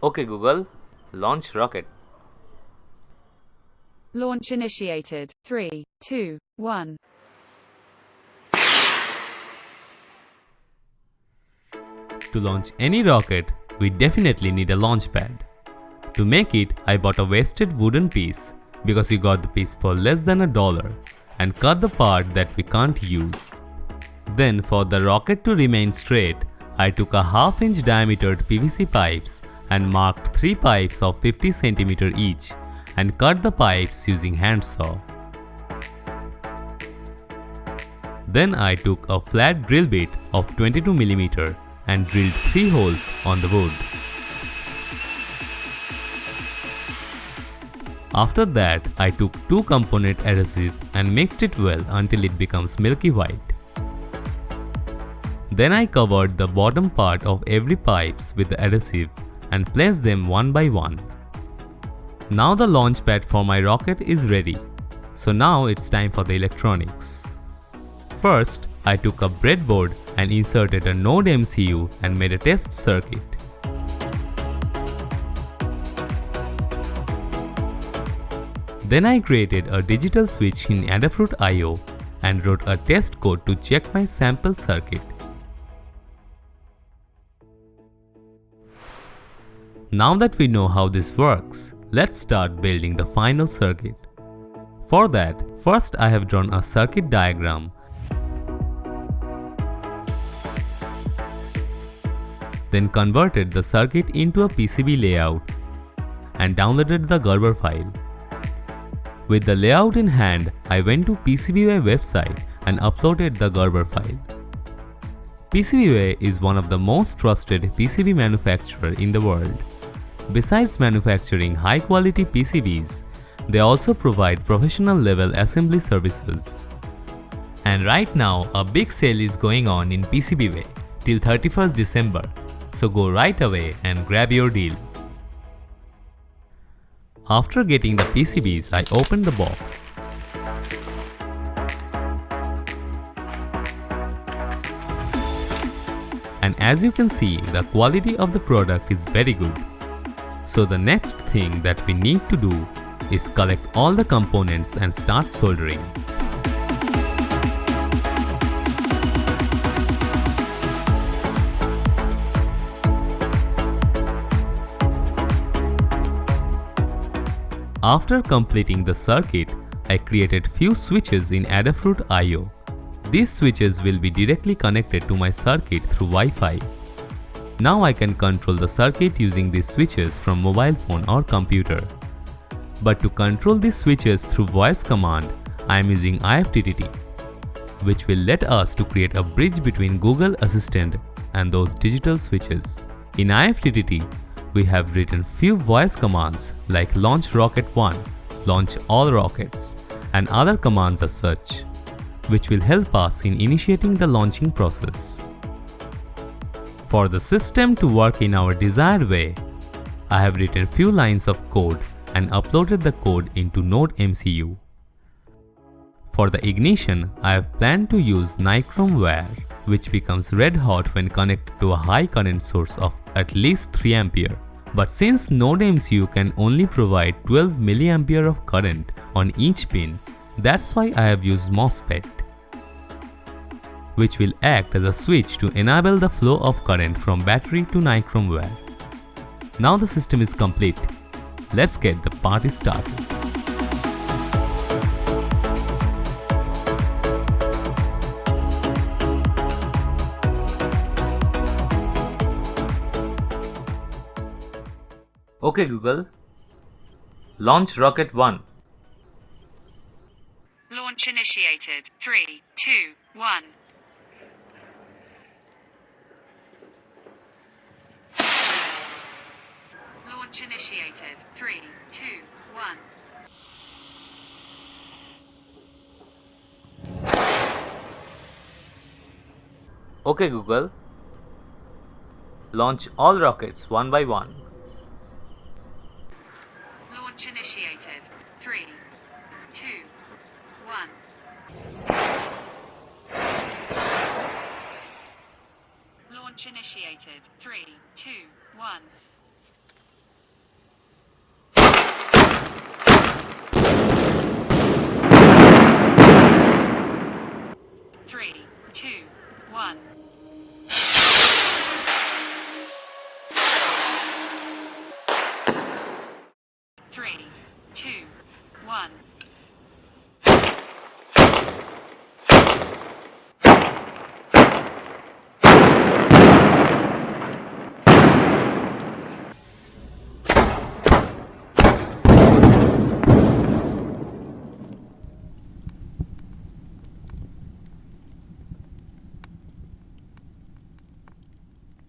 Okay Google, launch rocket. Launch initiated. 3, 2, 1. To launch any rocket, we definitely need a launch pad. To make it, I bought a wasted wooden piece because we got the piece for less than $1 and cut the part that we can't use. Then for the rocket to remain straight, I took a half-inch diameter PVC pipes and marked 3 pipes of 50 cm each and cut the pipes using handsaw. Then I took a flat drill bit of 22 mm and drilled 3 holes on the wood. After that, I took 2-component adhesive and mixed it well until it becomes milky white. Then I covered the bottom part of every pipes with the adhesive and placed them one by one. Now the launch pad for my rocket is ready. So now it's time for the electronics. First, I took a breadboard and inserted a Node MCU and made a test circuit. Then I created a digital switch in Adafruit IO and wrote a test code to check my sample circuit. Now that we know how this works, let's start building the final circuit. For that, first I have drawn a circuit diagram. Then converted the circuit into a PCB layout and downloaded the Gerber file. With the layout in hand, I went to PCBWay website and uploaded the Gerber file. PCBWay is one of the most trusted PCB manufacturer in the world. Besides manufacturing high-quality PCBs, they also provide professional-level assembly services. And right now, a big sale is going on in PCBWay till 31st December, so go right away and grab your deal. After getting the PCBs, I opened the box. And as you can see, the quality of the product is very good. So the next thing that we need to do is collect all the components and start soldering. After completing the circuit, I created few switches in Adafruit IO. These switches will be directly connected to my circuit through Wi-Fi. Now I can control the circuit using these switches from mobile phone or computer. But to control these switches through voice command, I am using IFTTT, which will let us to create a bridge between Google Assistant and those digital switches. In IFTTT, we have written few voice commands like launch rocket 1, launch all rockets, and other commands as such, which will help us in initiating the launching process. For the system to work in our desired way, I have written few lines of code and uploaded the code into Node MCU. For the ignition, I have planned to use nichrome wire, which becomes red hot when connected to a high current source of at least 3 ampere. But since Node MCU can only provide 12 mA of current on each pin, that's why I have used MOSFET, which will act as a switch to enable the flow of current from battery to nichrome wire. Now the system is complete. Let's get the party started. Okay Google, launch rocket 1. Launch initiated. 3, 2, 1. Launch initiated. 3, 2, 1. Okay Google, launch all rockets one by one. Launch initiated. 3, 2, 1. Launch initiated. 3, 2, 1. 2, 1. Three, two, one.